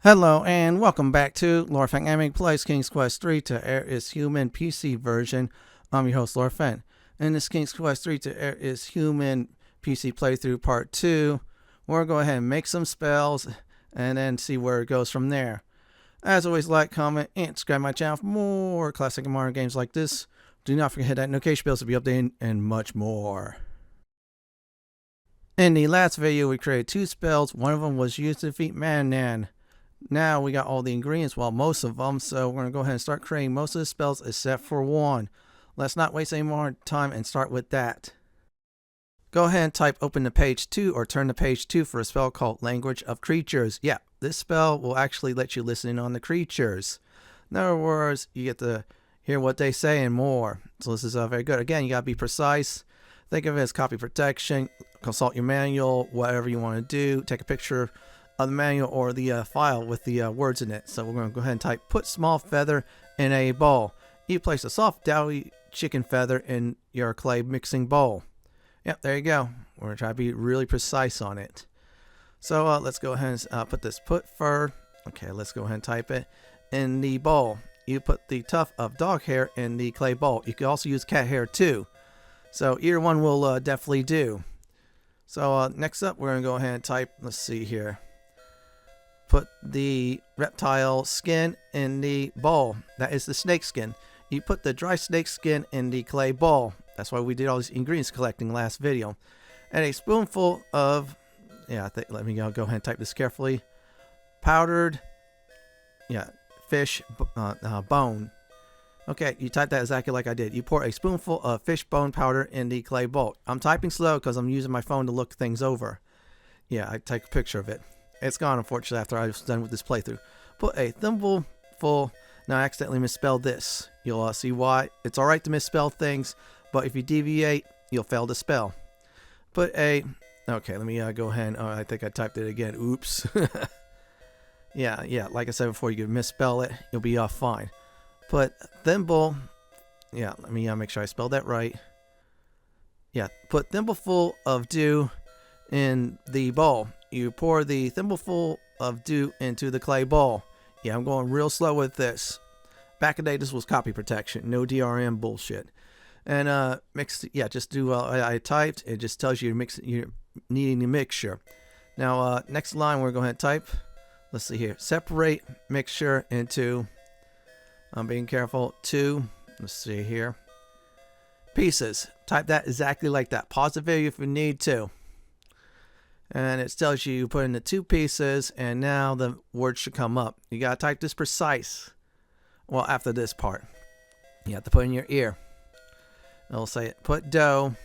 Hello and welcome back to Lorfen Anime Plays King's Quest 3 to Heir is Human PC version. I'm your host Lorfen. In this King's Quest 3 to Heir is Human PC playthrough part 2, we're going to go ahead and make some spells and then see where it goes from there. As always, like, comment, and subscribe to my channel for more classic and modern games like this. Do not forget to hit that notification bell to be updated and much more. In the last video we created 2 spells. One of them was used to defeat Manan. Now we got all the ingredients, well, most of them, so we're going to go ahead and start creating most of the spells except for one. Let's not waste any more time and start with that. Go ahead and type open to page 2 or turn to page 2 for a spell called Language of Creatures. Yeah, this spell will actually let you listen in on the creatures. In other words, you get to hear what they say and more. So this is very good. Again, you got to be precise. Think of it as copy protection. Consult your manual, whatever you want to do. Take a picture of the manual or the file with the words in it. So we're going to go ahead and type put small feather in a bowl. You place a soft doughy chicken feather in your clay mixing bowl. Yep, there you go. We're going to try to be really precise on it. So let's go ahead and put this put fur. Okay, let's go ahead and type it in the bowl. You put the tuft of dog hair in the clay bowl. You can also use cat hair too. So either one will definitely do. So next up, we're going to go ahead and type, let's see here. Put the reptile skin in the bowl. That is the snake skin. You put the dry snake skin in the clay bowl. That's why we did all these ingredients collecting last video. And a spoonful of, let me go ahead and type this carefully. Powdered, fish bone. Okay, you type that exactly like I did. You pour a spoonful of fish bone powder in the clay bowl. I'm typing slow because I'm using my phone to look things over. Yeah, I take a picture of it. It's gone, unfortunately, after I was done with this playthrough. Put a thimbleful. Now, I accidentally misspelled this. You'll see why. It's alright to misspell things, but if you deviate, you'll fail to spell. Put a... Okay, let me go ahead. Oh, I think I typed it again. Oops. yeah, like I said before, you can misspell it. You'll be fine. Put thimble... Yeah, let me make sure I spelled that right. Yeah, put thimbleful of dew in the bowl. You pour the thimbleful of dew into the clay bowl. Yeah, I'm going real slow with this. Back in the day, this was copy protection. No DRM bullshit. And mix, just do I typed. It just tells you you're needing the mixture. Now, next line, we're going to type. Let's see here. Separate mixture into, I'm being careful, 2, let's see here, pieces. Type that exactly like that. Pause the video if you need to. And it tells you put in the 2 pieces, and now the word should come up. You gotta type this precise. Well, after this part, you have to put in your ear. It'll say put dough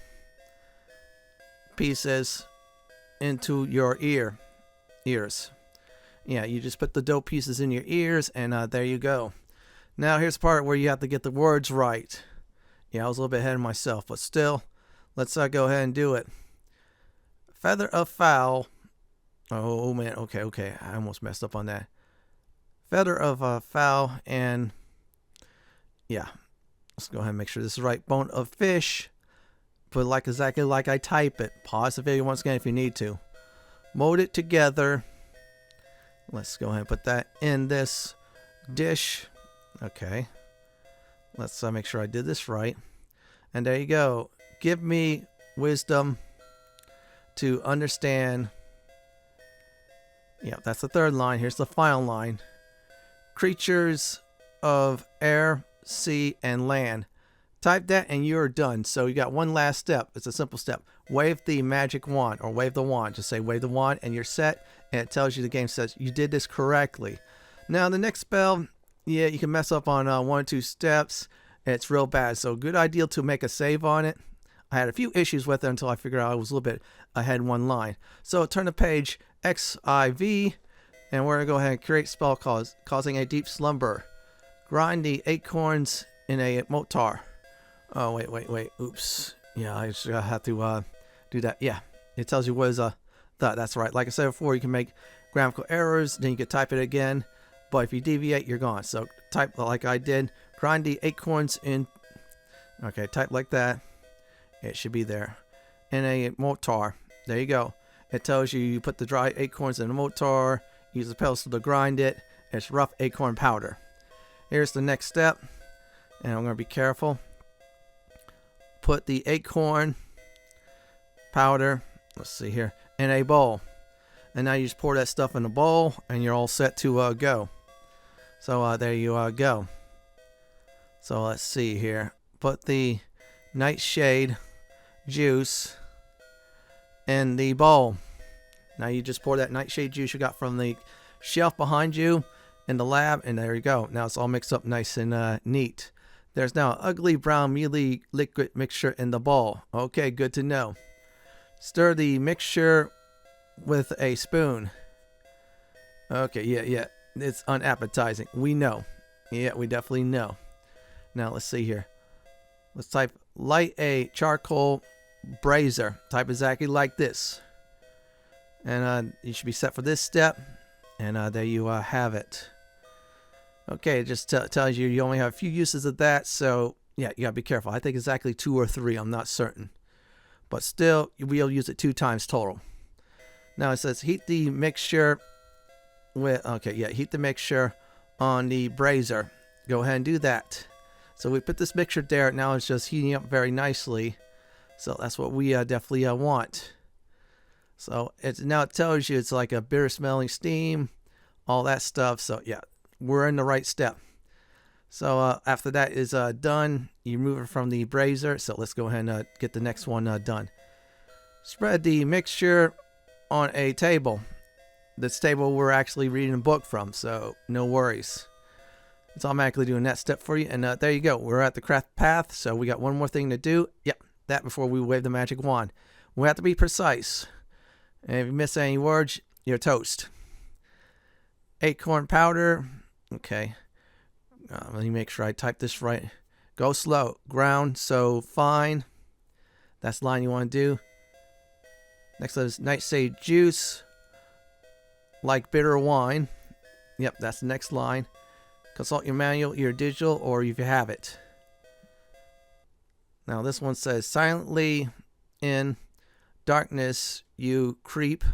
pieces into your ears. Yeah, you just put the dough pieces in your ears, and there you go. Now here's the part where you have to get the words right. Yeah, I was a little bit ahead of myself, but still, let's go ahead and do it. Feather of fowl. Oh man, okay. I almost messed up on that. Feather of fowl, and yeah, let's go ahead and make sure this is right. Bone of fish. Put it exactly like I type it. Pause the video once again if you need to. Mold it together. Let's go ahead and put that in this dish. Okay. Let's make sure I did this right. And there you go. Give me wisdom to understand. Yeah, that's the 3rd line. Here's the final line. Creatures of air, sea, and land. Type that and you're done. So you got one last step. It's a simple step. Wave the magic wand, or wave the wand. Just say wave the wand and you're set, and it tells you, the game says you did this correctly. Now the next spell, yeah, you can mess up on 1 or 2 steps. It's real bad. So good idea to make a save on it. I had a few issues with it until I figured out I was a little bit ahead one line. So turn to page XIV, and we're going to go ahead and create spell causing a deep slumber. Grind the acorns in a mortar. Oh, wait. Oops. Yeah, I just have to do that. Yeah, it tells you what is that's right. Like I said before, you can make grammatical errors, then you can type it again. But if you deviate, you're gone. So type like I did. Grind the acorns in Okay, type like that. It should be there. In a mortar. There you go. It tells you put the dry acorns in a mortar, use the pestle to grind it. It's rough acorn powder. Here's the next step, and I'm going to be careful. Put the acorn powder, let's see here, in a bowl. And now you just pour that stuff in a bowl, and you're all set to go. So there you go. So let's see here. Put the nightshade juice in the bowl. Now you just pour that nightshade juice you got from the shelf behind you in the lab, and there you go. Now it's all mixed up nice and neat. There's now an ugly brown mealy liquid mixture in the bowl. Okay, good to know. Stir the mixture with a spoon. Okay, yeah. It's unappetizing. We know. Yeah, we definitely know. Now let's see here. Let's type light a charcoal brazier. Type exactly like this. And you should be set for this step. And there you have it. Okay, it just tells you only have a few uses of that. So, yeah, you got to be careful. I think exactly 2 or 3. I'm not certain. But still, we'll use it 2 times total. Now it says heat the mixture with... Okay, yeah, heat the mixture on the brazier. Go ahead and do that. So we put this mixture there. Now it's just heating up very nicely. So that's what we definitely want. So now it tells you it's like a bitter smelling steam, all that stuff. So yeah, we're in the right step. So after that is done, you move it from the brazier. So let's go ahead and get the next one done. Spread the mixture on a table. This table we're actually reading a book from, so no worries. It's automatically doing that step for you. And there you go. We're at the craft path. So we got one more thing to do. Yep, that before we wave the magic wand. We have to be precise. And if you miss any words, you're toast. Acorn powder. Okay. Let me make sure I type this right. Go slow. Ground so fine. That's the line you want to do. Next is nightshade juice. Like bitter wine. Yep, that's the next line. Consult your manual, your digital, or if you have it. Now this one says, silently in darkness you creep.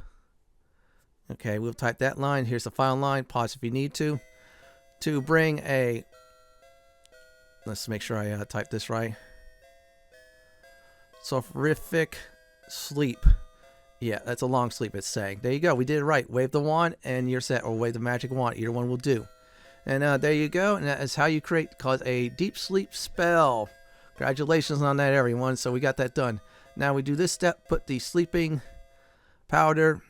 Okay, we'll type that line. Here's the final line. Pause if you need to. To bring a... Let's make sure I type this right. Soporific sleep. Yeah, that's a long sleep it's saying. There you go. We did it right. Wave the wand and you're set. Or wave the magic wand. Either one will do. And there you go. And that is how you cause a deep sleep spell. Congratulations on that, everyone. So we got that done. Now we do this step. Put the sleeping powder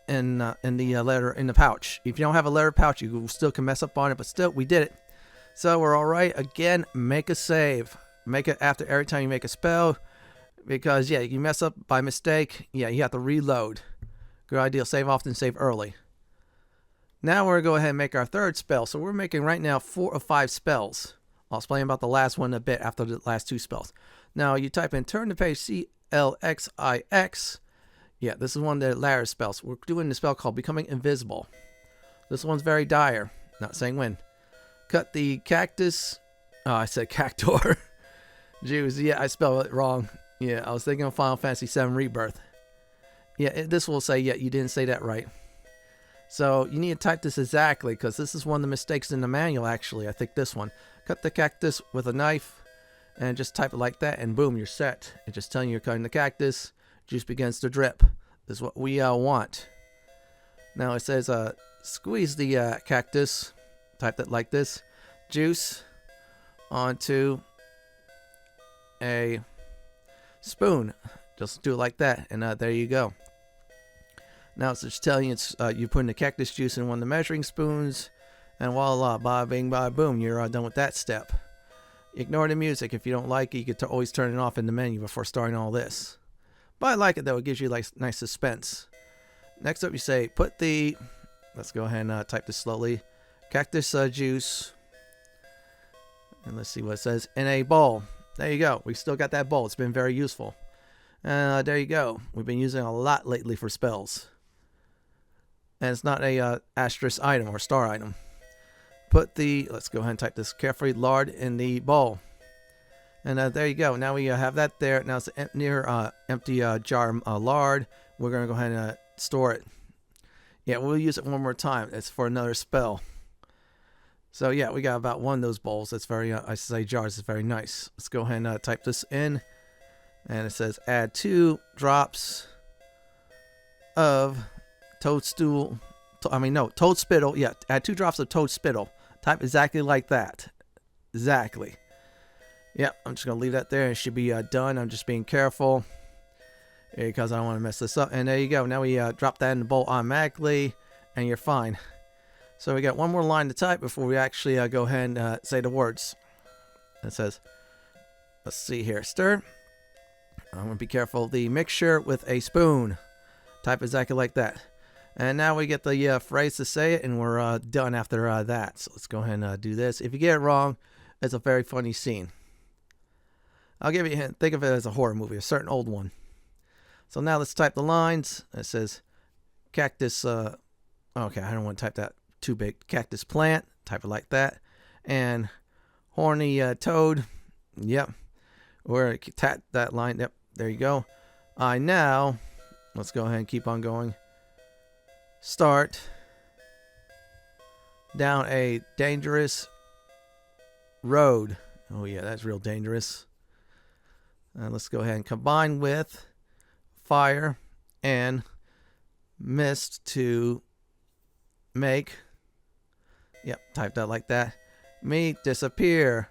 in the pouch. If you don't have a letter pouch, you still can mess up on it. But still, we did it. So we're all right. Again, make a save. Make it after every time you make a spell. Because, yeah, you mess up by mistake. Yeah, you have to reload. Good idea. Save often, save early. Now we're going to go ahead and make our third spell. So we're making right now 4 of 5 spells. I'll explain about the last one a bit after the last 2 spells. Now you type in turn the page CLXIX. Yeah, this is one of the latter spells. We're doing the spell called Becoming Invisible. This one's very dire. Not saying when. Cut the cactus. Oh, I said cactor. Jeez, yeah, I spelled it wrong. Yeah, I was thinking of Final Fantasy VII Rebirth. Yeah, this will say, yeah, you didn't say that right. So you need to type this exactly because this is one of the mistakes in the manual, actually. I think this one. Cut the cactus with a knife and just type it like that and boom, you're set. It's just telling you you're cutting the cactus. Juice begins to drip. This is what we want. Now it says squeeze the cactus. Type that like this. Juice onto a spoon. Just do it like that and there you go. Now it's just telling you you're putting the cactus juice in one of the measuring spoons, and voila, bada bing, bada boom, you're done with that step. Ignore the music. If you don't like it, you could always turn it off in the menu before starting all this. But I like it though, it gives you like nice suspense. Next up you say, put the, let's go ahead and type this slowly, cactus juice, and let's see what it says, in a bowl. There you go, we still got that bowl, it's been very useful. There you go, we've been using it a lot lately for spells. And it's not a asterisk item or star item. Put the, let's go ahead and type this carefully, lard in the bowl. And there you go. Now we have that there. Now it's near empty jar lard. We're going to go ahead and store it. Yeah, we'll use it one more time. It's for another spell. So yeah, we got about one of those bowls. That's very, I say jars. It's very nice. Let's go ahead and type this in. And it says add 2 drops of toad spittle. Yeah, add 2 drops of toad spittle. Type exactly like that. Exactly. Yeah, I'm just going to leave that there. It should be done. I'm just being careful because I don't want to mess this up. And there you go. Now we drop that in the bowl automatically, and you're fine. So we got one more line to type before we actually go ahead and say the words. It says, let's see here, stir. I'm going to be careful. The mixture with a spoon. Type exactly like that. And now we get the phrase to say it, and we're done after that. So let's go ahead and do this. If you get it wrong, it's a very funny scene. I'll give you a hint. Think of it as a horror movie, a certain old one. So now let's type the lines. It says cactus. Okay, I don't want to type that too big. Cactus plant. Type it like that. And horny toad. Yep. Or tap that line. Yep. There you go. Now, let's go ahead and keep on going. Start down a dangerous road. Oh yeah, that's real dangerous. Let's go ahead and combine with fire and mist to make, yep, type that like that, me disappear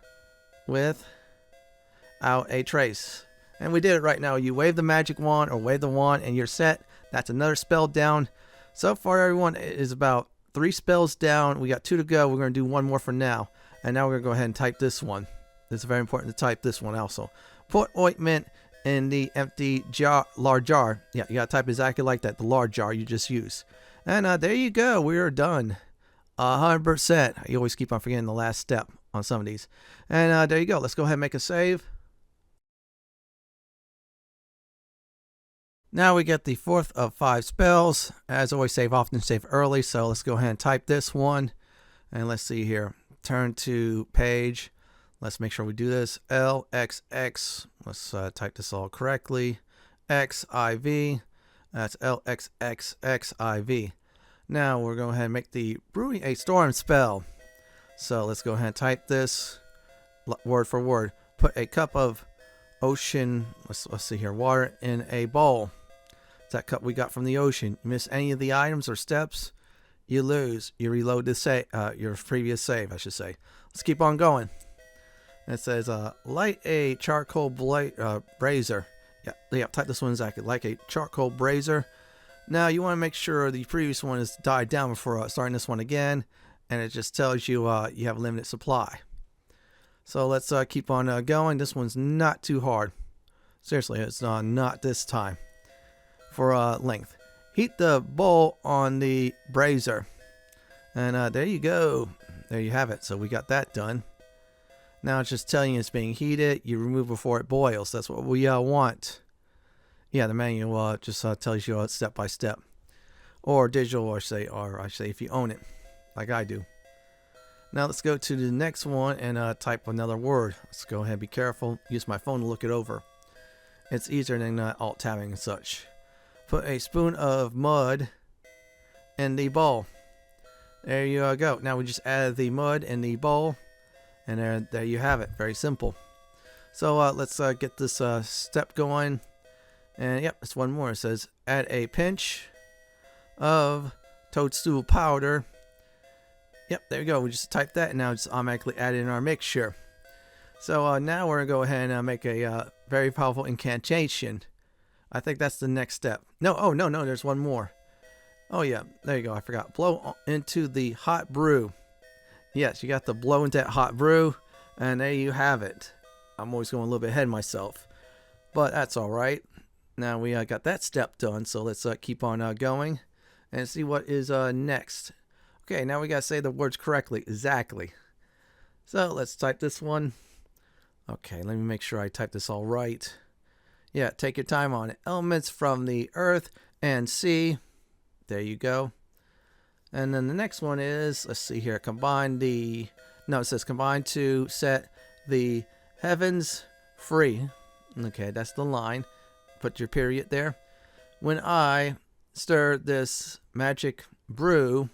without a trace. And we did it right now. You wave the magic wand or wave the wand and you're set. That's another spell down. So far, everyone, it is about 3 spells down. We got 2 to go. We're going to do 1 more for now. And now we're going to go ahead and type this one. It's very important to type this one also. Put ointment in the empty jar, lard jar. Yeah, you got to type exactly like that, the lard jar you just used. And there you go. We are done. 100%. You always keep on forgetting the last step on some of these. And there you go. Let's go ahead and make a save. Now we get the 4th of 5 spells. As always, save often, save early. So let's go ahead and type this one. And let's see here. Turn to page. Let's make sure we do this. LXX. Let's type this all correctly. XIV. That's LXXXIV. Now we're going to go ahead and make the Brewing a Storm spell. So let's go ahead and type this word for word. Put a cup of ocean, let's see here, water in a bowl. It's that cup we got from the ocean. You miss any of the items or steps, you lose. You reload the save, your previous save, I should say. Let's keep on going. It says, light a charcoal brazier. Yeah, type this one exactly. Like a charcoal brazier. Now, you want to make sure the previous one is died down before starting this one again. And it just tells you you have a limited supply. So let's keep on going. This one's not too hard. Seriously, it's not this time. For length. Heat the bowl on the brazier. And there you go. There you have it. So we got that done. Now it's just telling you it's being heated. You remove before it boils. That's what we want. Yeah, the manual just tells you step by step. Or digital, or I say if you own it, like I do. Now let's go to the next one and type another word. Let's go ahead and be careful. Use my phone to look it over. It's easier than alt-tabbing and such. Put a spoon of mud in the bowl. There you go. Now we just added the mud in the bowl. And there you have it. Very simple. So let's get this step going. And yep, it's one more. It says add a pinch of toadstool powder. Yep, there you go. We just typed that and now it's automatically added in our mixture. So now we're going to go ahead and make a very powerful incantation. I think that's the next step. No, oh, no, there's one more. Oh, yeah, there you go. I forgot. Blow into the hot brew. Yes, you got to blow into that hot brew, and there you have it. I'm always going a little bit ahead of myself, but that's all right. Now we got that step done, so let's keep on going and see what is next. Okay, now we got to say the words correctly, exactly. So let's type this one. Okay, let me make sure I type this all right. Yeah, take your time on it. Elements from the earth and sea. There you go. And then the next one is, let's see here, it says combine to set the heavens free. Okay, that's the line. Put your period there. When I stir this magic brew,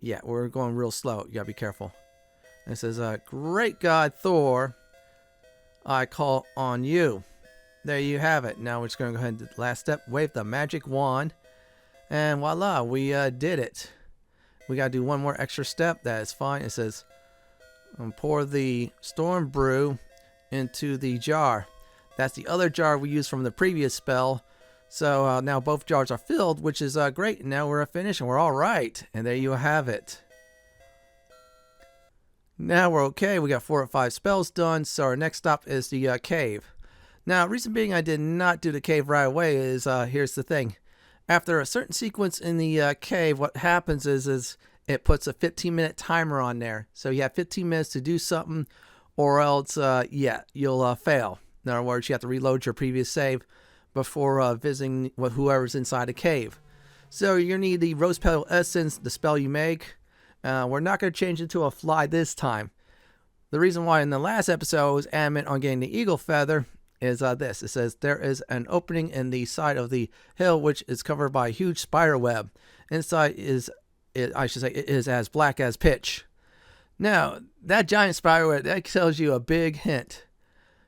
yeah, we're going real slow. You gotta be careful. It says, great God Thor, I call on you. There you have it. Now we're just going to go ahead and do the last step. Wave the magic wand. And voila, we did it. We got to do one more extra step. That is fine. It says, pour the storm brew into the jar. That's the other jar we used from the previous spell. So now both jars are filled, which is great. And now we're finished and we're all right. And there you have it. Now we're okay. We got 4 or 5 spells done. So our next stop is the cave. Now, reason being I did not do the cave right away is, here's the thing. After a certain sequence in the cave, what happens is it puts a 15-minute timer on there. So you have 15 minutes to do something, or else, you'll fail. In other words, you have to reload your previous save before visiting whoever's inside the cave. So you're going to need the Rose Petal Essence, the spell you make. We're not going to change it to a fly this time. The reason why in the last episode I was adamant on getting the eagle feather is this. It says there is an opening in the side of the hill which is covered by a huge spider web. Inside it is as black as pitch. Now, that giant spider web, that tells you a big hint.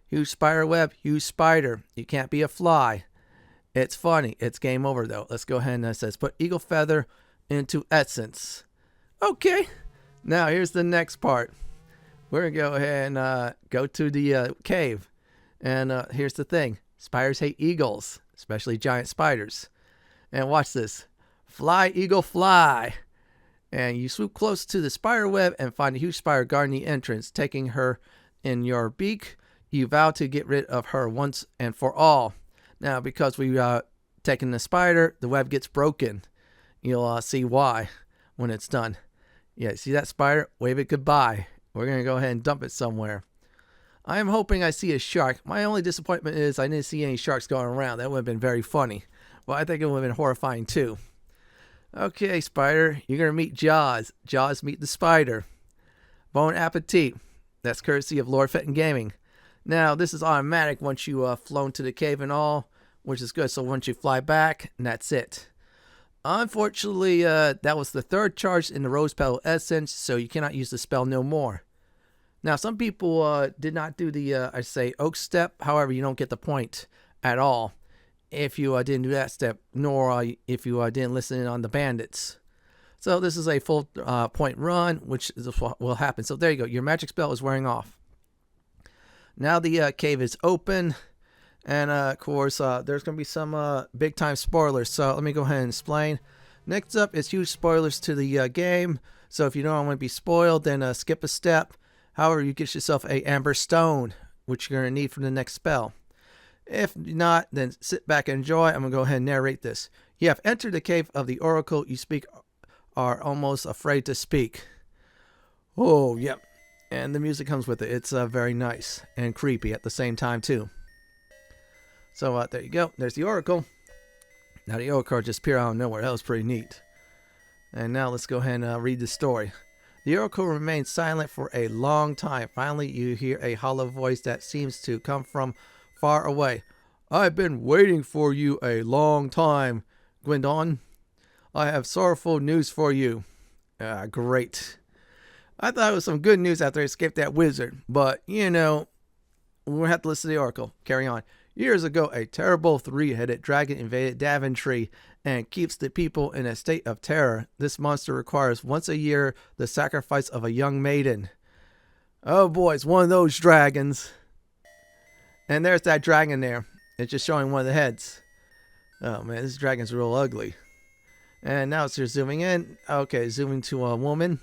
Huge spider web, huge spider. You can't be a fly. It's funny. It's game over though. Let's go ahead and it says put eagle feather into essence. Okay. Now here's the next part. We're going to go ahead and go to the cave. And here's the thing. Spiders hate eagles, especially giant spiders. And watch this. Fly, eagle, fly. And you swoop close to the spider web and find a huge spider guarding the entrance. Taking her in your beak, you vow to get rid of her once and for all. Now, because we've taken the spider, the web gets broken. You'll see why when it's done. Yeah, see that spider? Wave it goodbye. We're going to go ahead and dump it somewhere. I am hoping I see a shark. My only disappointment is I didn't see any sharks going around. That would have been very funny. Well, I think it would have been horrifying too. Okay, spider, you're going to meet Jaws. Jaws meet the spider. Bon appetit. That's courtesy of Lord Fenton Gaming. Now, this is automatic once you flown to the cave and all, which is good. So once you fly back, and that's it. Unfortunately, that was the 3rd charge in the Rose Petal Essence, so you cannot use the spell no more. Now, some people did not do the, oak step. However, you don't get the point at all if you didn't do that step, nor if you didn't listen in on the bandits. So this is a full point run, which is what will happen. So there you go. Your magic spell is wearing off. Now the cave is open. And, of course, there's going to be some big-time spoilers. So let me go ahead and explain. Next up is huge spoilers to the game. So if you don't want to be spoiled, then skip a step. However, you get yourself a Amber Stone, which you're going to need for the next spell. If not, then sit back and enjoy. I'm going to go ahead and narrate this. You have entered the cave of the Oracle. You are almost afraid to speak. Oh, yep. And the music comes with it. It's very nice and creepy at the same time, too. So there you go. There's the Oracle. Now the Oracle just appeared out of nowhere. That was pretty neat. And now let's go ahead and read the story. The Oracle remains silent for a long time. Finally, you hear a hollow voice that seems to come from far away. I've been waiting for you a long time, Gwendolyn. I have sorrowful news for you. Great. I thought it was some good news after I escaped that wizard. But, we're going to have to listen to the Oracle. Carry on. Years ago, a terrible 3-headed dragon invaded Daventry and keeps the people in a state of terror. This monster requires once a year the sacrifice of a young maiden. Oh boy, it's one of those dragons. And there's that dragon there. It's just showing one of the heads. Oh man, this dragon's real ugly. And now it's just zooming in. Okay, zooming to a woman.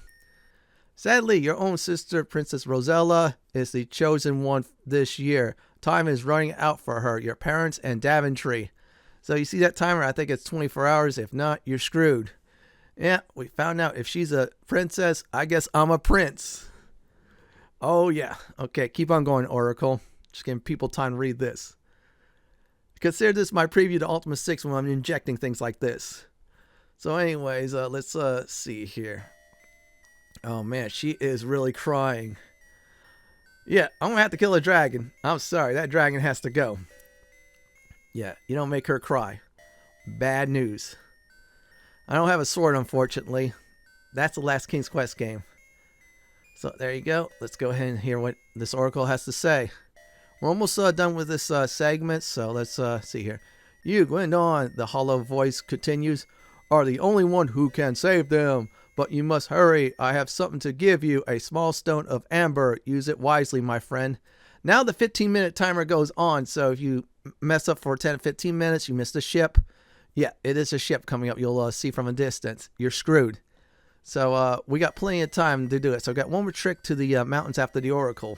Sadly, your own sister, Princess Rosella, is the chosen one this year. Time is running out for her, your parents, and Daventry. So you see that timer? I think it's 24 hours. If not, you're screwed. Yeah, we found out if she's a princess, I guess I'm a prince. Oh, yeah. Okay, keep on going, Oracle. Just giving people time to read this. Consider this my preview to Ultima 6 when I'm injecting things like this. So anyways, let's see here. Oh, man, she is really crying. Yeah, I'm gonna have to kill a dragon. I'm sorry, that dragon has to go. Yeah, you don't make her cry. Bad news. I don't have a sword, unfortunately. That's the last King's Quest game. So there you go. Let's go ahead and hear what this oracle has to say. We're almost done with this segment, so let's see here. You, Gwendon, the hollow voice continues, are the only one who can save them. But you must hurry. I have something to give you, a small stone of amber. Use it wisely, my friend. Now the 15-minute timer goes on, so if you mess up for 10 to 15 minutes, you miss the ship. Yeah, it is a ship coming up. You'll see from a distance. You're screwed. So we got plenty of time to do it. So I got one more trick to the mountains after the oracle.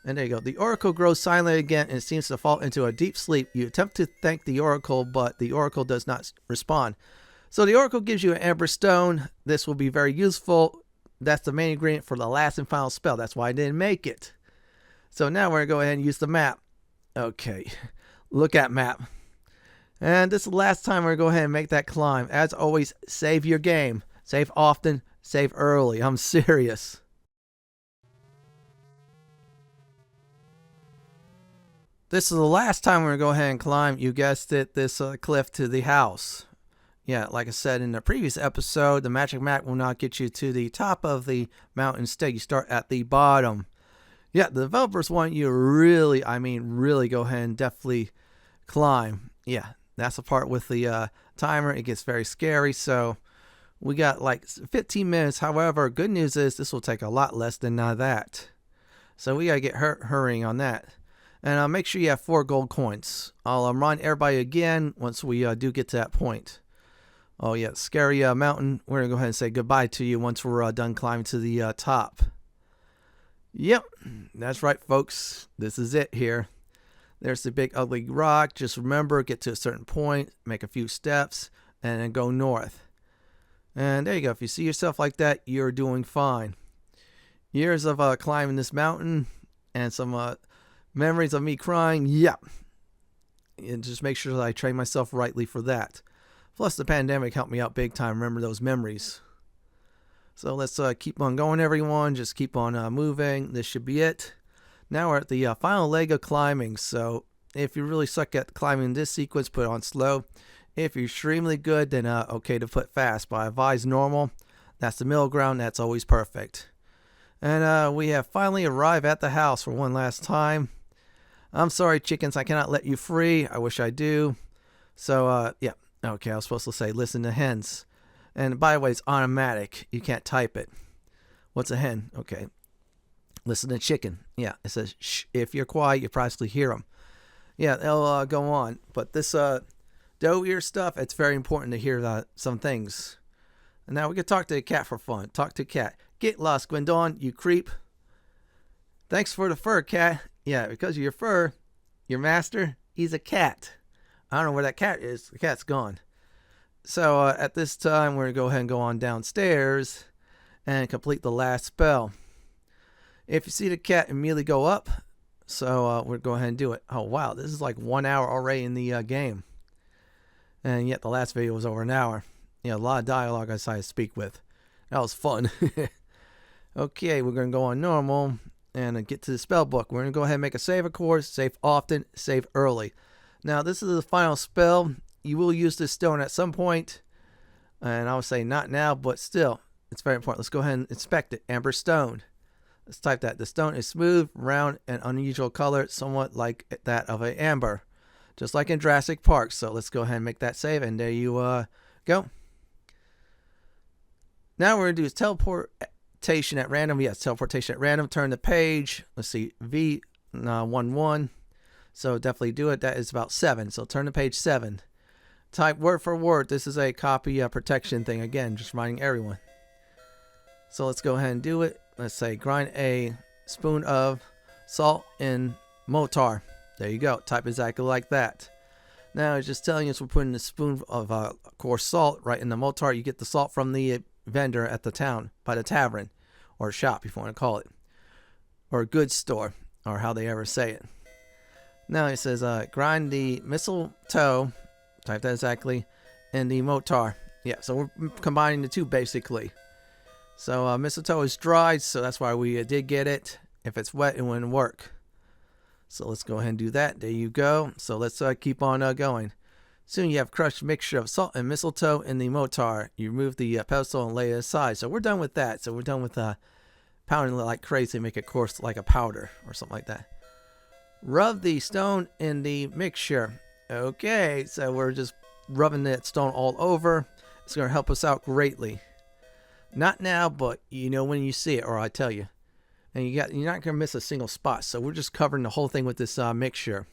And there you go. The oracle grows silent again and seems to fall into a deep sleep. You attempt to thank the oracle, but the oracle does not respond. So the oracle gives you an amber stone. This will be very useful. That's the main ingredient for the last and final spell. That's why I didn't make it. So now we're going to go ahead and use the map. Okay. Look at map. And this is the last time we're going to go ahead and make that climb. As always, save your game. Save often, save early. I'm serious. This is the last time we're going to go ahead and climb, you guessed it, this cliff to the house. Yeah, like I said in the previous episode, the magic map will not get you to the top of the mountain. Instead, you start at the bottom. Yeah, the developers want you to really, really go ahead and definitely climb. Yeah, that's the part with the timer. It gets very scary, so we got like 15 minutes. However, good news is this will take a lot less than that. So we got to get hurrying on that. And make sure you have 4 gold coins. I'll remind everybody again once we do get to that point. Oh yeah, scary mountain. We're going to go ahead and say goodbye to you once we're done climbing to the top. Yep, that's right, folks. This is it here. There's the big ugly rock. Just remember, get to a certain point, make a few steps, and then go north. And there you go. If you see yourself like that, you're doing fine. Years of climbing this mountain and some memories of me crying. Yeah. And just make sure that I train myself rightly for that. Plus, the pandemic helped me out big time. Remember those memories. So let's keep on going, everyone. Just keep on moving. This should be it. Now we're at the final leg of climbing. So if you really suck at climbing this sequence, put it on slow. If you're extremely good, then okay to put fast. But I advise normal. That's the middle ground. That's always perfect. And we have finally arrived at the house for one last time. I'm sorry, chickens. I cannot let you free. I wish I do. So, yeah. Okay, I was supposed to say listen to hens. And by the way, it's automatic. You can't type it. What's a hen? Okay. Listen to chicken. Yeah, it says shh. If you're quiet, you probably hear them. Yeah, they'll go on. But this doe ear stuff, it's very important to hear some things. And now we can talk to the cat for fun. Talk to cat. Get lost, Gwendon, you creep. Thanks for the fur, cat. Yeah, because of your fur, your master, he's a cat. I don't know where that cat is. The cat's gone. So at this time, we're going to go ahead and go on downstairs and complete the last spell. If you see the cat, immediately go up. So we'll go ahead and do it. Oh, wow. This is like 1 hour already in the game. And yet the last video was over an hour. You know, a lot of dialogue I decided to speak with. That was fun. Okay, we're going to go on normal and get to the spell book. We're going to go ahead and make a save, of course. Save often, save early. Now, this is the final spell. You will use this stone at some point. And I would say not now, but still, it's very important. Let's go ahead and inspect it. Amber stone. Let's type that. The stone is smooth, round, and unusual color, somewhat like that of an amber. Just like in Jurassic Park. So let's go ahead and make that save. And there you go. Now we're going to do is teleportation at random. Yes, teleportation at random. Turn the page. Let's see. V11. So definitely do it. That is about 7. So turn to page 7. Type word for word. This is a copy protection thing. Again, just reminding everyone. So let's go ahead and do it. Let's say grind a spoon of salt in mortar. There you go. Type exactly like that. Now it's just telling us we're putting a spoon of coarse salt right in the mortar. You get the salt from the vendor at the town, by the tavern, or shop if you want to call it, or goods store, or how they ever say it. Now it says grind the mistletoe, type that exactly, and the mortar. Yeah, so we're combining the two basically. So mistletoe is dried, so that's why we did get it. If it's wet, it wouldn't work. So let's go ahead and do that. There you go. So let's keep on going. Soon you have crushed mixture of salt and mistletoe in the mortar. You remove the pedestal and lay it aside. So we're done with that. So we're done with pounding it like crazy, make it coarse like a powder or something like that. Rub the stone in the mixture. Okay, so we're just rubbing that stone all over. It's going to help us out greatly. Not now, but you know when you see it, or I tell you. And you're not going to miss a single spot. So we're just covering the whole thing with this mixture.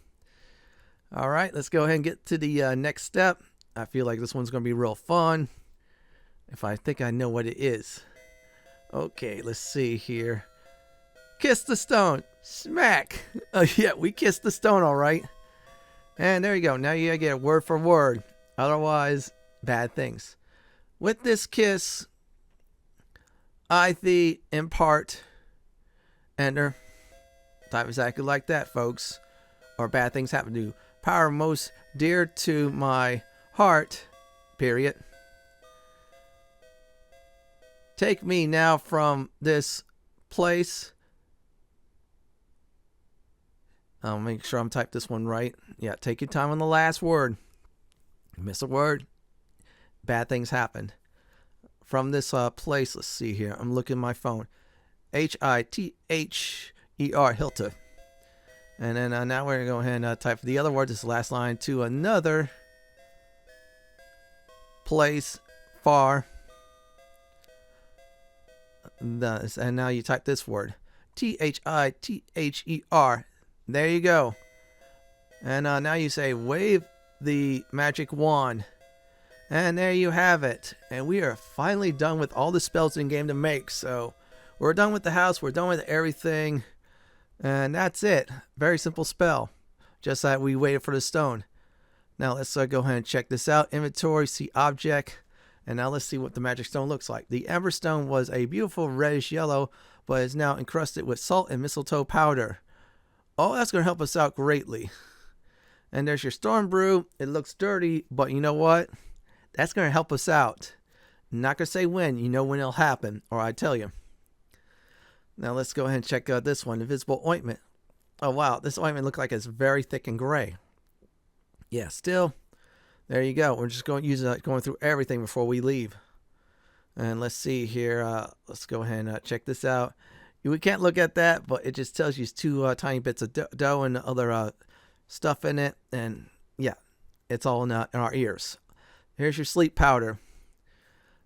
All right, let's go ahead and get to the next step. I feel like this one's going to be real fun. If I think I know what it is. Okay, let's see here. Kiss the stone. Smack. Oh, yeah, we kissed the stone, all right. And there you go. Now you gotta get it word for word. Otherwise, bad things. With this kiss, I thee impart, enter. Type exactly like that, folks. Or bad things happen to you. Power most dear to my heart, period. Take me now from this place. I'll make sure I'm typed this one right. Yeah, take your time on the last word. Miss a word, bad things happen. From this place, let's see here. I'm looking at my phone. Hither, Hilta. And then now we're going to go ahead and type the other word, this last line, to another place far. And now you type this word. Thither. There you go. And now you say, wave the magic wand. And there you have it. And we are finally done with all the spells in game to make. So we're done with the house. We're done with everything. And that's it. Very simple spell. Just that we waited for the stone. Now let's go ahead and check this out. Inventory, see object. And now let's see what the magic stone looks like. The amber stone was a beautiful reddish yellow, but is now encrusted with salt and mistletoe powder. Oh, that's going to help us out greatly. And there's your storm brew. It looks dirty, but you know what? That's going to help us out. I'm not going to say when. You know when it'll happen, or I tell you. Now let's go ahead and check out this one. Invisible ointment. Oh, wow. This ointment looks like it's very thick and gray. Yeah, still. There you go. We're just going through everything before we leave. And let's see here. Let's go ahead and check this out. We can't look at that, but it just tells you it's two tiny bits of dough and other stuff in it. And yeah, it's all in our ears. Here's your sleep powder.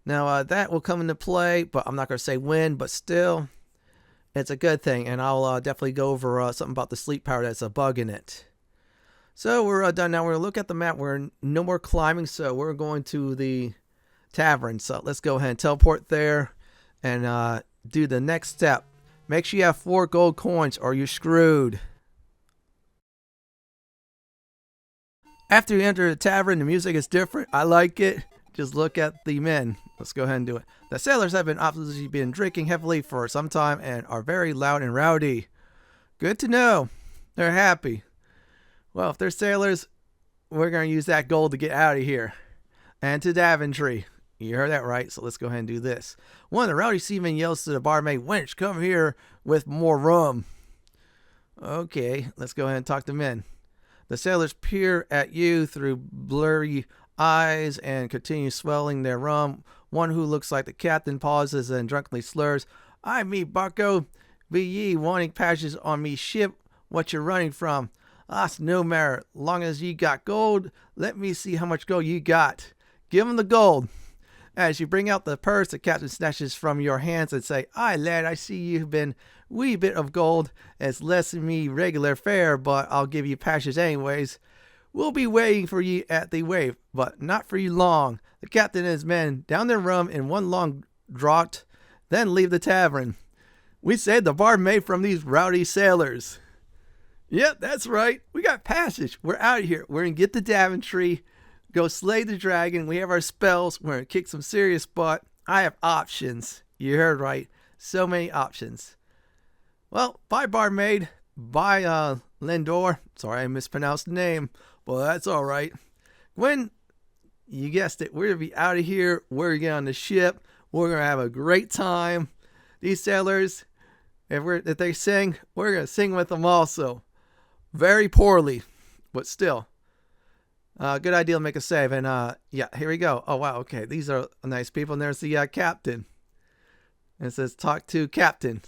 Now that will come into play, but I'm not going to say when, but still, it's a good thing. And I'll definitely go over something about the sleep powder that's a bug in it. So we're done now. We're going to look at the map. We're no more climbing, so we're going to the tavern. So let's go ahead and teleport there and do the next step. Make sure you have 4 gold coins or you're screwed. After you enter the tavern, the music is different. I like it. Just look at the men. Let's go ahead and do it. The sailors have obviously been drinking heavily for some time and are very loud and rowdy. Good to know. They're happy. Well, if they're sailors, we're going to use that gold to get out of here. And to Daventry. You heard that right, so let's go ahead and do this. One of the rowdy seamen yells to the barmaid, "Wench, come here with more rum." Okay, let's go ahead and talk to men. The sailors peer at you through blurry eyes and continue swelling their rum. One who looks like the captain pauses and drunkenly slurs, "I me, bucko, be ye wanting passage on me ship? What you running from? Us no matter, long as ye got gold. Let me see how much gold you got. Give 'em the gold." As you bring out the purse, the captain snatches from your hands and say, "Aye, lad, I see you've been wee bit of gold. It's less than me regular fare, but I'll give you passage anyways. We'll be waiting for ye at the wave, but not for you long." The captain and his men down their rum in one long draught, then leave the tavern. "We saved the barmaid from these rowdy sailors." Yep, that's right. We got passage. We're out of here. We're going to get to Daventry, go slay the dragon. We have our spells. We're going to kick some serious butt. I have options. You heard right. So many options. Well, bye, barmaid. Bye, Lindor. Sorry I mispronounced the name, but that's all right. Gwen, you guessed it. We're going to be out of here. We're going to get on the ship. We're going to have a great time. These sailors, If they sing, we're gonna sing with them also. Very poorly, but still. Good idea to make a save. And yeah, here we go. Oh wow, okay, these are nice people. And there's the captain. And it says, "Talk to captain.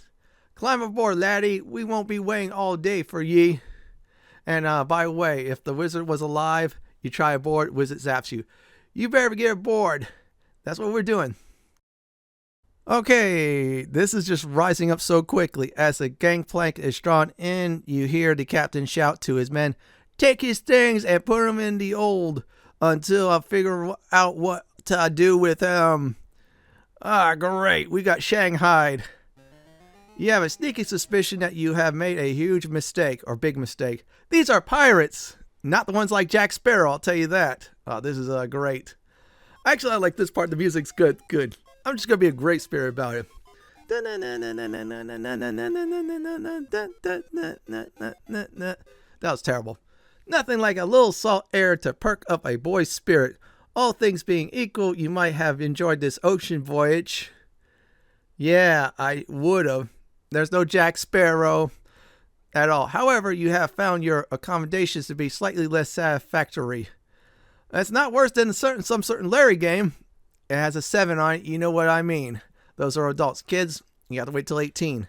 Climb aboard, laddie. We won't be waiting all day for ye." And by the way, if the wizard was alive, you try aboard, wizard zaps you. You better get aboard. That's what we're doing. Okay, this is just rising up so quickly. As the gangplank is drawn in, you hear the captain shout to his men, "Take his things and put them in the old until I figure out what to do with them." Ah, great. We got shanghaied. You have a sneaky suspicion that you have made a huge mistake, or big mistake. These are pirates, not the ones like Jack Sparrow, I'll tell you that. Oh, this is great. Actually, I like this part. The music's good. Good. I'm just going to be a great spirit about it. That was terrible. Nothing like a little salt air to perk up a boy's spirit. All things being equal, you might have enjoyed this ocean voyage. Yeah, I would have. There's no Jack Sparrow at all. However, you have found your accommodations to be slightly less satisfactory. That's not worse than some certain Larry game. It has a 7 on it. You know what I mean. Those are adults. Kids, you have to wait till 18.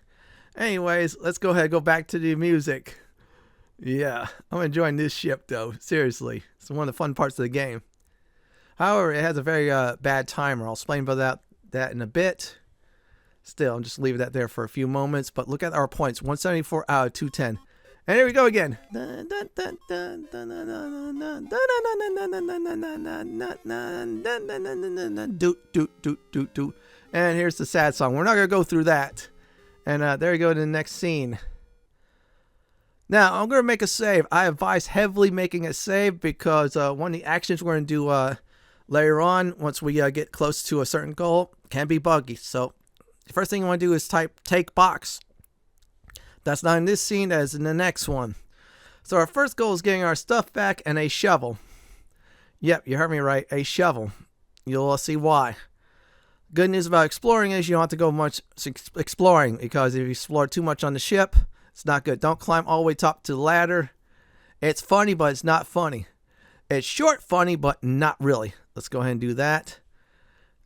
Anyways, let's go ahead and go back to the music. Yeah, I'm enjoying this ship though. Seriously. It's one of the fun parts of the game. However, it has a very bad timer. I'll explain about that in a bit. Still, I'm just leaving that there for a few moments. But look at our points. 174 out of 210. And here we go again. And here's the sad song. We're not going to go through that. And there you go to the next scene. Now, I'm going to make a save. I advise heavily making a save because one of the actions we're going to do later on, once we get close to a certain goal, can be buggy. So, the first thing you want to do is type take box. That's not in this scene, as in the next one. So our first goal is getting our stuff back and a shovel. Yep, you heard me right, a shovel. You'll see why. Good news about exploring is you don't have to go much exploring, because if you explore too much on the ship, it's not good. Don't climb all the way top to the ladder. It's funny, but it's not funny. It's short funny, but not really. Let's go ahead and do that.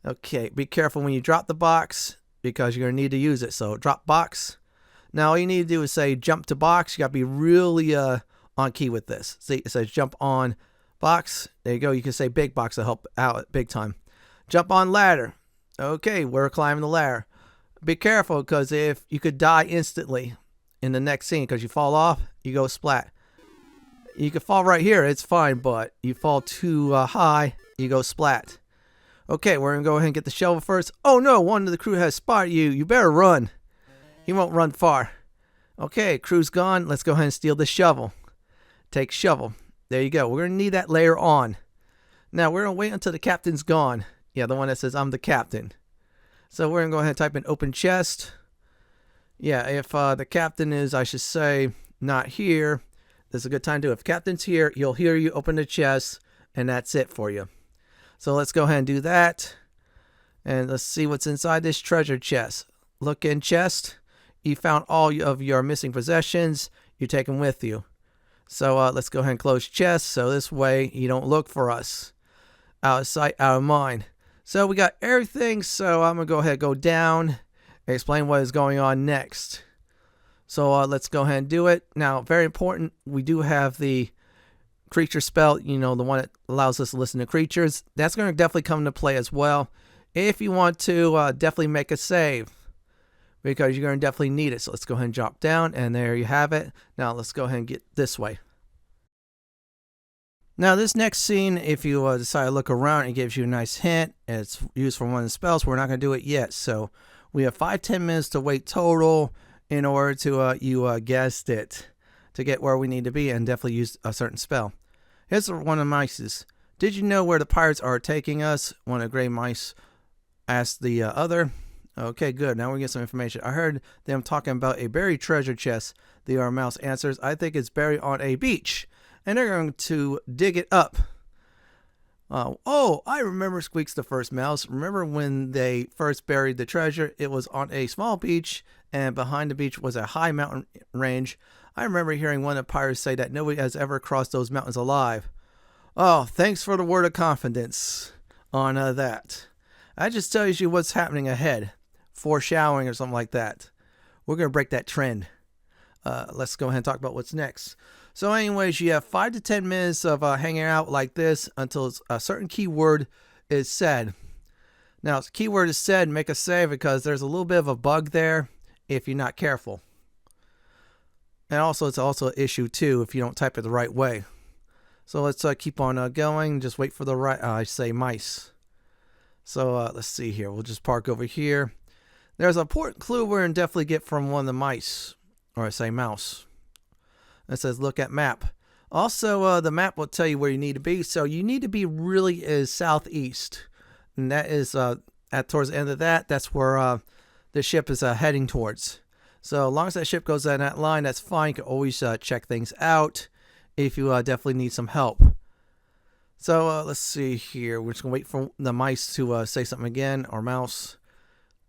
Okay, be careful when you drop the box, because you're going to need to use it. So drop box. Now all you need to do is say jump to box. You got to be really on key with this. See, it says jump on box. There you go. You can say big box to help out big time. Jump on ladder. Okay, we're climbing the ladder. Be careful, because if you could die instantly in the next scene, because you fall off, you go splat. You could fall right here, it's fine, but you fall too high, you go splat. Okay, we're going to go ahead and get the shovel first. Oh no, one of the crew has spotted you. You better run. He won't run far. Okay, crew's gone. Let's go ahead and steal the shovel. Take shovel. There you go. We're going to need that later on. Now, we're going to wait until the captain's gone. Yeah, the one that says I'm the captain. So we're going to go ahead and type in open chest. Yeah, if the captain is, I should say, not here, this is a good time to do it. If captain's here, he'll hear you open the chest, and that's it for you. So let's go ahead and do that. And let's see what's inside this treasure chest. Look in chest. You found all of your missing possessions. You take them with you. So let's go ahead and close chest. So this way you don't look for us. Out of sight, out of mind. So we got everything. So I'm going to go ahead and go down and explain what is going on next. So let's go ahead and do it. Now, very important. We do have the creature spell. You know, the one that allows us to listen to creatures. That's going to definitely come into play as well. If you want to definitely make a save, because you're going to definitely need it. So let's go ahead and drop down, and there you have it. Now let's go ahead and get this way. Now this next scene, if you decide to look around, it gives you a nice hint. It's used for one of the spells. We're not going to do it yet. So we have 5-10 minutes to wait total in order to, you guessed it, to get where we need to be and definitely use a certain spell. Here's one of the mices. Did you know where the pirates are taking us? One of the gray mice asked the other. Okay, good. Now we get some information. I heard them talking about a buried treasure chest. The mouse answers, I think it's buried on a beach, and they're going to dig it up. Oh, I remember Squeaks the first mouse. Remember when they first buried the treasure? It was on a small beach, and behind the beach was a high mountain range. I remember hearing one of the pirates say that nobody has ever crossed those mountains alive. Oh, thanks for the word of confidence on that. That just tells you what's happening ahead. Foreshadowing or something like that. We're going to break that trend. Let's go ahead and talk about what's next. So anyways, you have 5 to 10 minutes of hanging out like this until a certain keyword is said. Now, if the keyword is said, make a save because there's a little bit of a bug there if you're not careful. And also, it's also an issue too if you don't type it the right way. So let's keep on going. Just wait for the right, I say mice. So let's see here. We'll just park over here. There's a important clue we're going to definitely get from one of the mice. Or I say mouse. It says look at map. Also, the map will tell you where you need to be. So you need to be really is southeast. And that is towards the end of that. That's where the ship is heading towards. So as long as that ship goes in that line, that's fine. You can always check things out if you definitely need some help. So let's see here. We're just going to wait for the mice to say something again. Or mouse.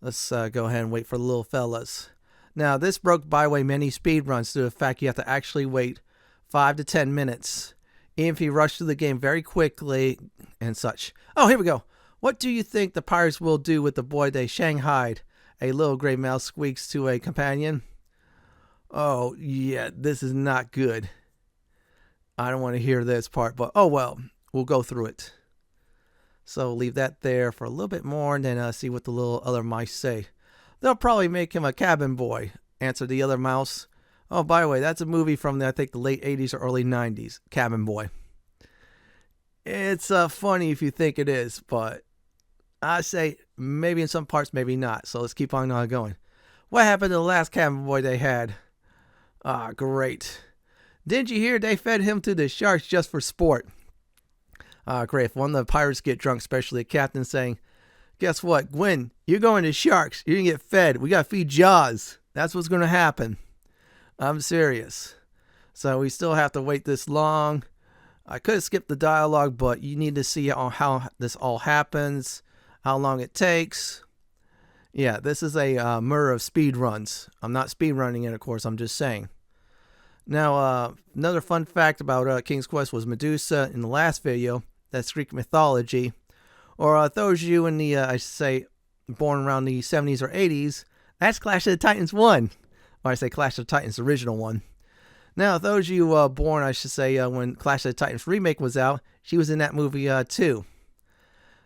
Let's go ahead and wait for the little fellas. Now, this broke Byway many speed runs due to the fact you have to actually wait 5 to 10 minutes. Even if you rush through the game very quickly and such. Oh, here we go. What do you think the pirates will do with the boy they shanghaied? A little gray mouse squeaks to a companion. Oh, yeah, this is not good. I don't want to hear this part, but oh well, we'll go through it. So leave that there for a little bit more and then see what the little other mice say. They'll probably make him a cabin boy, answered the other mouse. Oh, by the way, that's a movie from, I think, the late 80s or early 90s, Cabin Boy. It's funny if you think it is, but I say maybe in some parts, maybe not. So let's keep on going. What happened to the last cabin boy they had? Ah, great. Didn't you hear they fed him to the sharks just for sport? Ah, great. If one of the pirates get drunk, especially the captain saying, guess what, Gwen, you're going to sharks. You're going to get fed. We got to feed Jaws. That's what's going to happen. I'm serious. So we still have to wait this long. I could have skipped the dialogue, but you need to see how this all happens, how long it takes. Yeah, this is a murder of speed runs. I'm not speed running it, of course. I'm just saying. Now, another fun fact about King's Quest was Medusa in the last video. That's Greek mythology. Or those of you in the, I say, born around the 70s or 80s, that's Clash of the Titans 1. Or I say Clash of the Titans, the original one. Now, those of you born, I should say, when Clash of the Titans remake was out, she was in that movie too.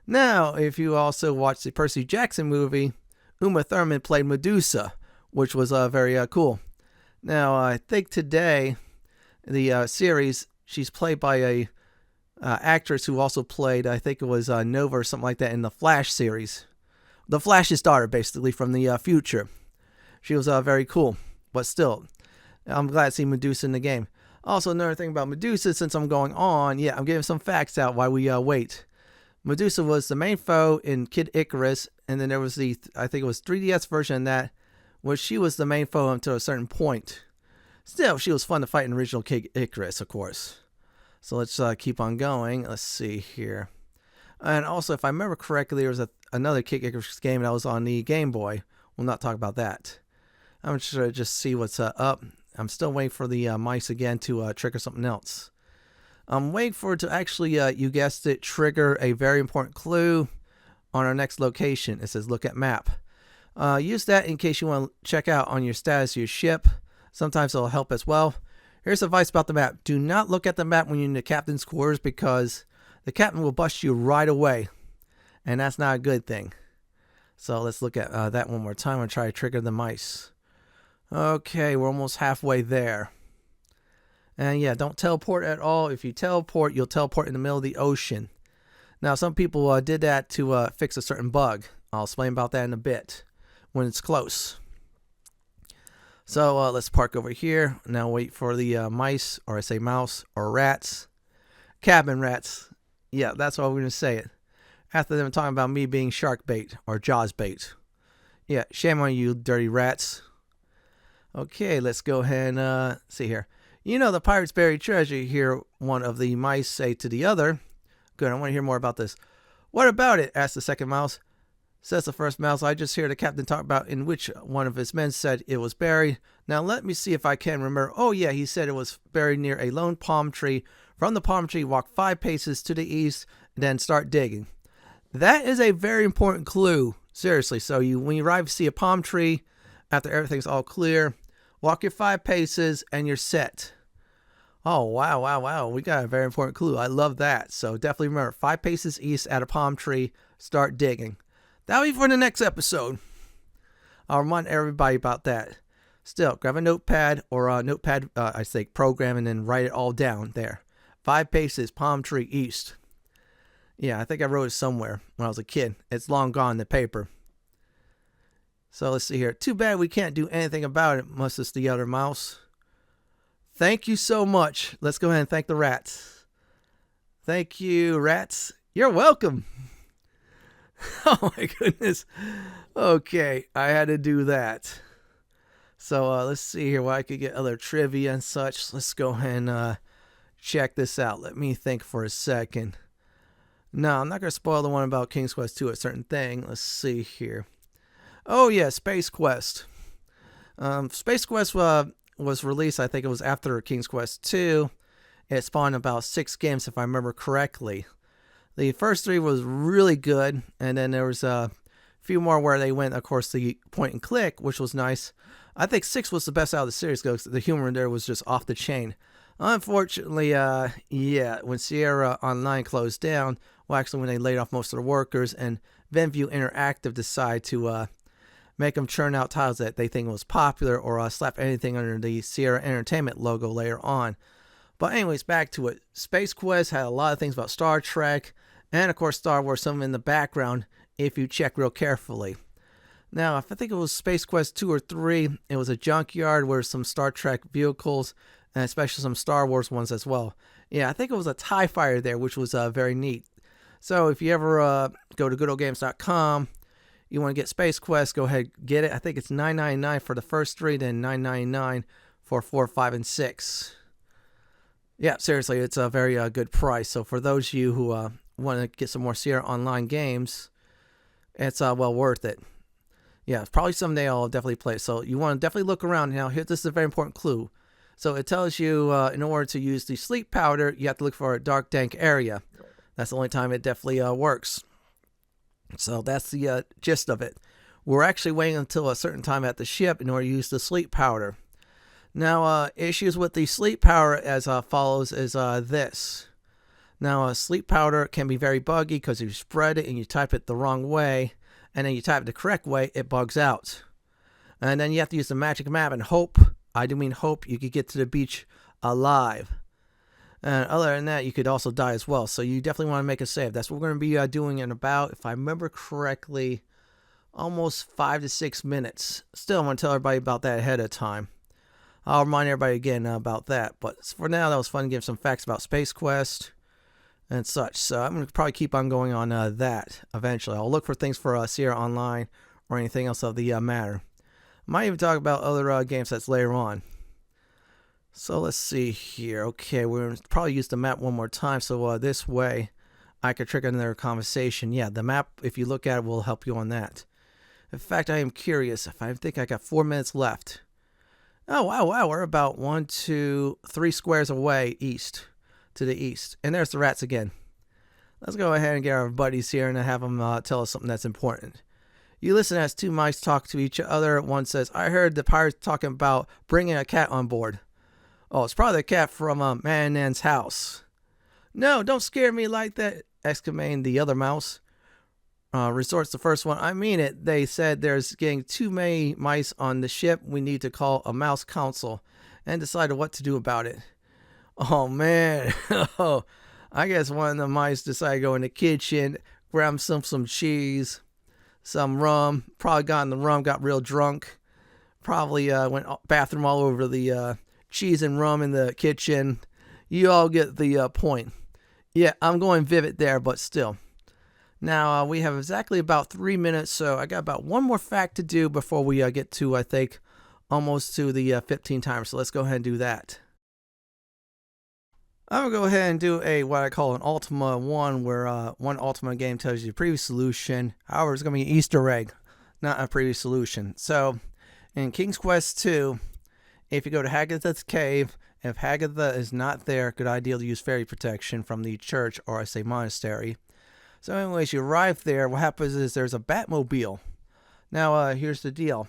Now, if you also watch the Percy Jackson movie, Uma Thurman played Medusa, which was very cool. Now, I think today, the series, she's played by a actress who also played, I think it was Nova or something like that in the Flash series. The Flash's daughter, basically, from the future. She was very cool, but still, I'm glad to see Medusa in the game. Also, another thing about Medusa, since I'm going on, yeah, I'm giving some facts out while we wait. Medusa was the main foe in Kid Icarus, and then there was the, I think it was 3DS version of that, where she was the main foe until a certain point. Still, she was fun to fight in original Kid Icarus, of course. So let's keep on going. Let's see here. And also, if I remember correctly, there was another Kid Icarus game that was on the Game Boy. We'll not talk about that. I'm just going to just see what's up. I'm still waiting for the mice again to trigger something else. I'm waiting for it to actually, you guessed it, trigger a very important clue on our next location. It says look at map. Use that in case you want to check out on your status of your ship. Sometimes it'll help as well. Here's advice about the map. Do not look at the map when you're in the captain's quarters because the captain will bust you right away. And that's not a good thing. So let's look at that one more time and try to trigger the mice. Okay, we're almost halfway there. And yeah, don't teleport at all. If you teleport, you'll teleport in the middle of the ocean. Now, some people did that to fix a certain bug. I'll explain about that in a bit when it's close. So let's park over here. Now wait for the mice, or I say mouse, or rats. Cabin rats. Yeah, that's what we're going to say it. After them talking about me being shark bait, or Jaws bait. Yeah, shame on you, dirty rats. Okay, let's go ahead and see here. You know the pirates buried treasure here, one of the mice say to the other. Good, I want to hear more about this. What about it? Asked the second mouse. Says the first mouse. I just hear the captain talk about in which one of his men said it was buried. Now let me see if I can remember. Oh yeah, he said it was buried near a lone palm tree. From the palm tree, walk 5 paces to the east, then start digging. That is a very important clue. Seriously. So when you arrive, see a palm tree, after everything's all clear, walk your 5 paces and you're set. Oh, wow. We got a very important clue. I love that. So definitely remember, 5 paces east at a palm tree, start digging. That'll be for the next episode. I'll remind everybody about that. Still, grab a notepad or a notepad, program, and then write it all down there. 5 paces, palm tree east. Yeah, I think I wrote it somewhere when I was a kid. It's long gone, the paper. So let's see here. Too bad we can't do anything about it, muses the other mouse. Thank you so much. Let's go ahead and thank the rats. Thank you, rats. You're welcome. Oh my goodness. Okay, I had to do that. So let's see here what I could get other trivia and such. Let's go ahead and check this out. Let me think for a second. No, I'm not going to spoil the one about King's Quest 2, a certain thing. Let's see here. Oh yeah, Space Quest. Space Quest was released, I think it was after King's Quest 2. It spawned about 6 games if I remember correctly. The first 3 was really good, and then there was a few more where they went, of course, the point and click, which was nice. I think 6 was the best out of the series because the humor in there was just off the chain. Unfortunately, when Sierra Online closed down, well, actually when they laid off most of the workers, and Venview Interactive decided to make them churn out titles that they think was popular or slap anything under the Sierra Entertainment logo later on. But anyways, back to it. Space Quest had a lot of things about Star Trek, and of course Star Wars, some in the background if you check real carefully. Now, if I think it was Space Quest 2 or 3, it was a junkyard where some Star Trek vehicles, and especially some Star Wars ones as well. Yeah, I think it was a TIE Fighter there, which was very neat. So if you ever go to goodoldgames.com, you want to get Space Quest, go ahead get it. I think it's $9.99 for the first 3, then $9.99 for 4, 5, and 6. Yeah, seriously, it's a very good price. So for those of you who want to get some more Sierra Online games, it's well worth it. Yeah, probably someday I'll definitely play it. So you want to definitely look around. Now, this is a very important clue. So it tells you in order to use the sleep powder, you have to look for a dark, dank area. That's the only time it definitely works. So that's the gist of it. We're actually waiting until a certain time at the ship in order to use the sleep powder. Now, issues with the sleep powder as follows is this. Now, sleep powder can be very buggy because if you spread it and you type it the wrong way, and then you type it the correct way, it bugs out. And then you have to use the magic map and hope, you could get to the beach alive. And other than that, you could also die as well. So you definitely want to make a save. That's what we're going to be doing in about, if I remember correctly, almost 5 to 6 minutes. Still, I want to tell everybody about that ahead of time. I'll remind everybody again about that. But for now, that was fun to give some facts about Space Quest and such. So I'm going to probably keep on going on that eventually. I'll look for things for Sierra Online or anything else of the matter. Might even talk about other game sets later on. So let's see here. Okay, we're going to probably use the map one more time. So this way I could trigger another conversation. Yeah, the map, if you look at it, will help you on that. In fact, I am curious. If I think I got 4 minutes left. Oh, wow. We're about 1, 2, 3 squares away east. To the east. And there's the rats again. Let's go ahead and get our buddies here and have them tell us something that's important. You listen as 2 mice talk to each other. One says, I heard the pirates talking about bringing a cat on board. Oh, it's probably the cat from Man-Nan's house. No, don't scare me like that, exclaimed the other mouse. Resorts the first one. I mean it. They said there's getting too many mice on the ship. We need to call a mouse council and decide what to do about it. Oh, man. Oh, I guess one of the mice decided to go in the kitchen, grab some cheese, some rum. Probably got in the rum, got real drunk. Probably went bathroom all over the cheese and rum in the kitchen. You all get the point. Yeah, I'm going vivid there, but still. Now, we have exactly about 3 minutes, so I got about one more fact to do before we get to, I think, almost to the 15 timer. So let's go ahead and do that. I'm gonna go ahead and do a what I call an Ultima one, where one Ultima game tells you the previous solution. However, it's gonna be an Easter egg, not a previous solution. So, in King's Quest 2, if you go to Hagatha's cave, if Hagatha is not there, good idea to use fairy protection from the church, or I say monastery. So, anyways, you arrive there. What happens is there's a Batmobile. Now, here's the deal.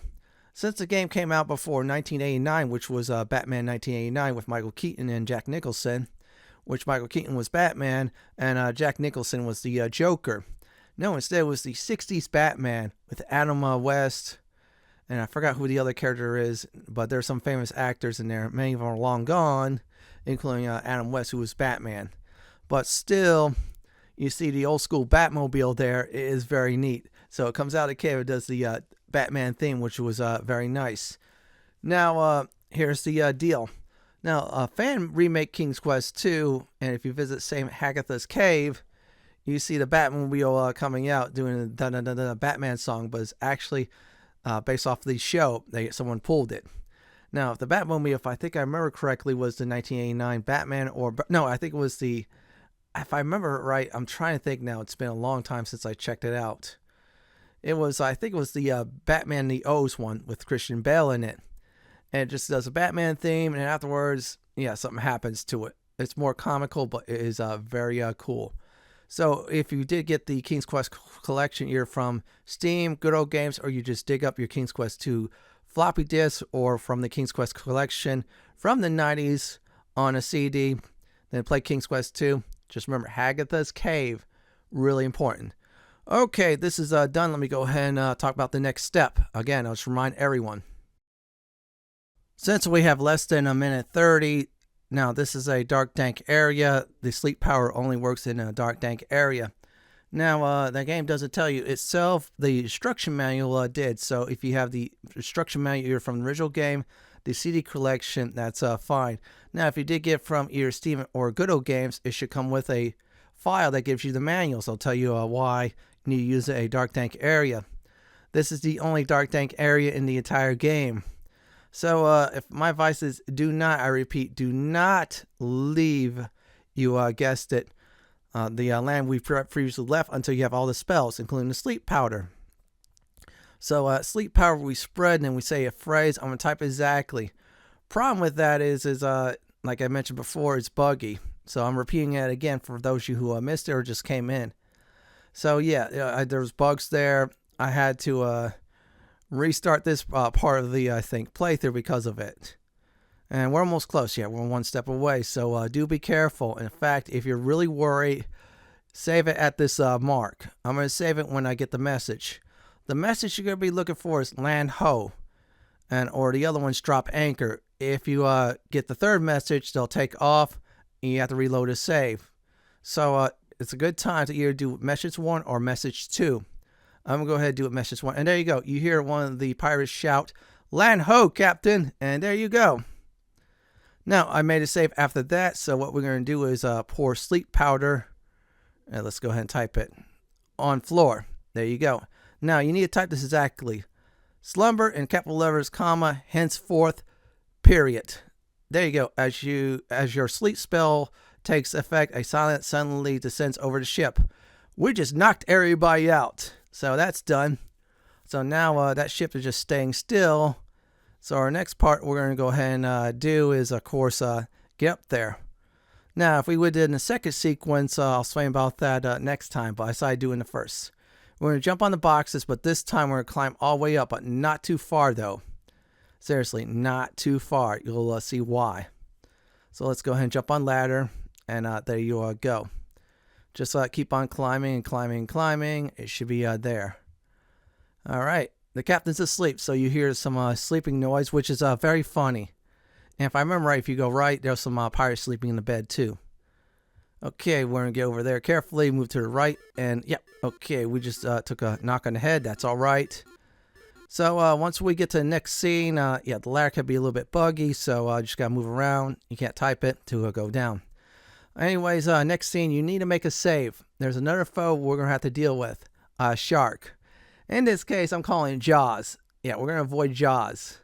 Since the game came out before 1989, which was Batman 1989 with Michael Keaton and Jack Nicholson, which Michael Keaton was Batman and Jack Nicholson was the Joker. No, instead it was the 60s Batman with Adam West, and I forgot who the other character is, but there's some famous actors in there. Many of them are long gone, including Adam West, who was Batman. But still, you see the old school Batmobile there. It is very neat. So it comes out of the cave. It does the Batman theme, which was very nice. Now, here's the deal. Now, a fan remake King's Quest 2, and if you visit St. Hagatha's Cave, you see the Batmobile coming out doing the Batman song, but it's actually based off the show. Someone pulled it. Now, if the Batmobile, if I think I remember correctly, was the 1989 Batman, or no, I think it was the, if I remember right, I'm trying to think now. It's been a long time since I checked it out. It was, I think it was the Batman the O's one with Christian Bale in it. And it just does a Batman theme, and afterwards, yeah, something happens to it. It's more comical, but it is very cool. So if you did get the King's Quest collection either from Steam, Good Old Games, or you just dig up your King's Quest 2 floppy disk, or from the King's Quest collection from the 90s on a CD, then play King's Quest 2. Just remember, Hagatha's Cave, really important. Okay, this is done. Let me go ahead and talk about the next step. Again, I'll just remind everyone. Since we have less than a minute 30, now this is a dark, dank area. The sleep power only works in a dark, dank area. Now, the game doesn't tell you itself. The instruction manual did. So if you have the instruction manual from the original game, the CD collection, that's fine. Now, if you did get from either Steam or Good Old Games, it should come with a file that gives you the manual. So it'll tell you why you need to use a dark, dank area. This is the only dark, dank area in the entire game. So if my advice is do not, I repeat, do not leave, you guessed it, the land we previously left until you have all the spells, including the sleep powder. So sleep powder, we spread and then we say a phrase. I'm going to type exactly. Problem with that is like I mentioned before, it's buggy. So I'm repeating it again for those of you who missed it or just came in. So yeah, there's bugs there. I had to restart this part of the, I think, playthrough because of it. And we're almost close. Yeah, we're one step away. So do be careful. In fact, if you're really worried, save it at this mark. I'm going to save it when I get the message. The message you're going to be looking for is land ho. Or the other one's drop anchor. If you get the third message, they'll take off and you have to reload a save. So it's a good time to either do message 1 or message 2. I'm going to go ahead and do it message 1. And there you go. You hear one of the pirates shout, "Land ho, Captain." And there you go. Now, I made a save after that. So what we're going to do is pour sleep powder. And let's go ahead and type it on floor. There you go. Now, you need to type this exactly. Slumber in capital letters, comma, henceforth, period. There you go. As your sleep spell takes effect, a silence suddenly descends over the ship. We just knocked everybody out. So that's done. So now that ship is just staying still. So our next part we're going to go ahead and do is, of course, get up there. Now, if we would do in the second sequence, I'll explain about that next time. But I decided to do in the first. We're going to jump on the boxes, but this time we're going to climb all the way up, but not too far, though. Seriously, not too far. You'll see why. So let's go ahead and jump on ladder, and there you go. Just keep on climbing and climbing and climbing. It should be there. All right. The captain's asleep, so you hear some sleeping noise, which is very funny. And if I remember right, if you go right, there's some pirates sleeping in the bed, too. Okay, we're going to get over there carefully, move to the right, and yep, okay, we just took a knock on the head. That's all right. So once we get to the next scene, yeah, the ladder can be a little bit buggy, so just got to move around. You can't type it to go down. Anyways, next scene, you need to make a save. There's another foe we're going to have to deal with, a shark. In this case, I'm calling it Jaws. Yeah, we're going to avoid Jaws.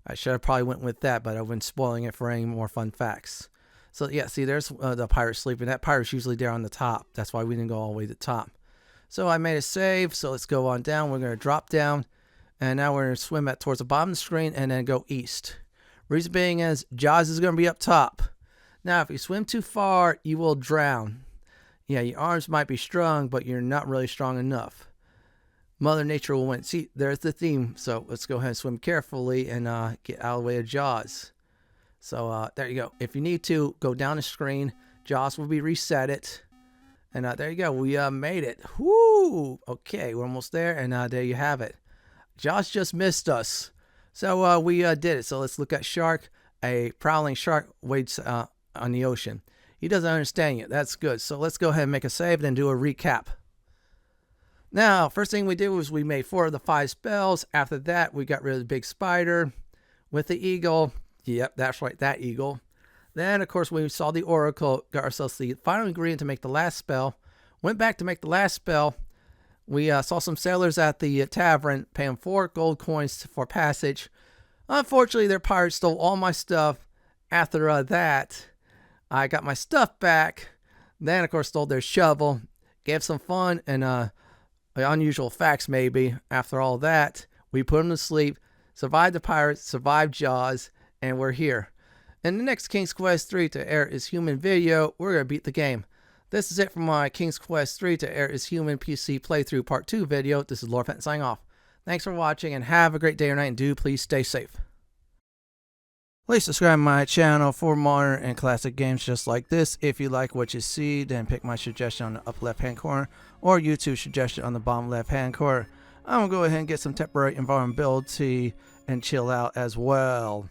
I should have probably went with that, but I've been spoiling it for any more fun facts. So yeah, see, there's the pirate sleeping. That pirate's usually there on the top. That's why we didn't go all the way to the top. So I made a save. So let's go on down. We're going to drop down. And now we're going to swim towards the bottom of the screen and then go east. Reason being is Jaws is going to be up top. Now, if you swim too far, you will drown. Yeah, your arms might be strong, but you're not really strong enough. Mother Nature will win. See, there's the theme. So let's go ahead and swim carefully and get out of the way of Jaws. So there you go. If you need to, go down the screen. Jaws will be reset. And there you go. We made it. Woo! Okay, we're almost there. And there you have it. Jaws just missed us. So we did it. So let's look at Shark. A prowling shark waits on the ocean. He doesn't understand yet. That's good. So let's go ahead and make a save and do a recap. Now, first thing we did was we made 4 of the 5 spells. After that, we got rid of the big spider with the eagle. Yep, that's right, that eagle. Then, of course, we saw the oracle, got ourselves the final ingredient to make the last spell. Went back to make the last spell. We saw some sailors at the tavern paying 4 gold coins for passage. Unfortunately, their pirates stole all my stuff. After that, I got my stuff back. Then, of course, stole their shovel. Gave some fun and unusual facts, maybe. After all that, we put them to sleep. Survived the pirates, survived Jaws, and we're here. In the next King's Quest 3 to Heir is Human video, we're going to beat the game. This is it for my King's Quest 3 to Heir is Human PC playthrough part 2 video. This is Lord Fenton signing off. Thanks for watching and have a great day or night, and do please stay safe. Please subscribe to my channel for modern and classic games just like this. If you like what you see, then pick my suggestion on the upper left hand corner or YouTube suggestion on the bottom left hand corner. I'm going to go ahead and get some temporary invulnerability and chill out as well.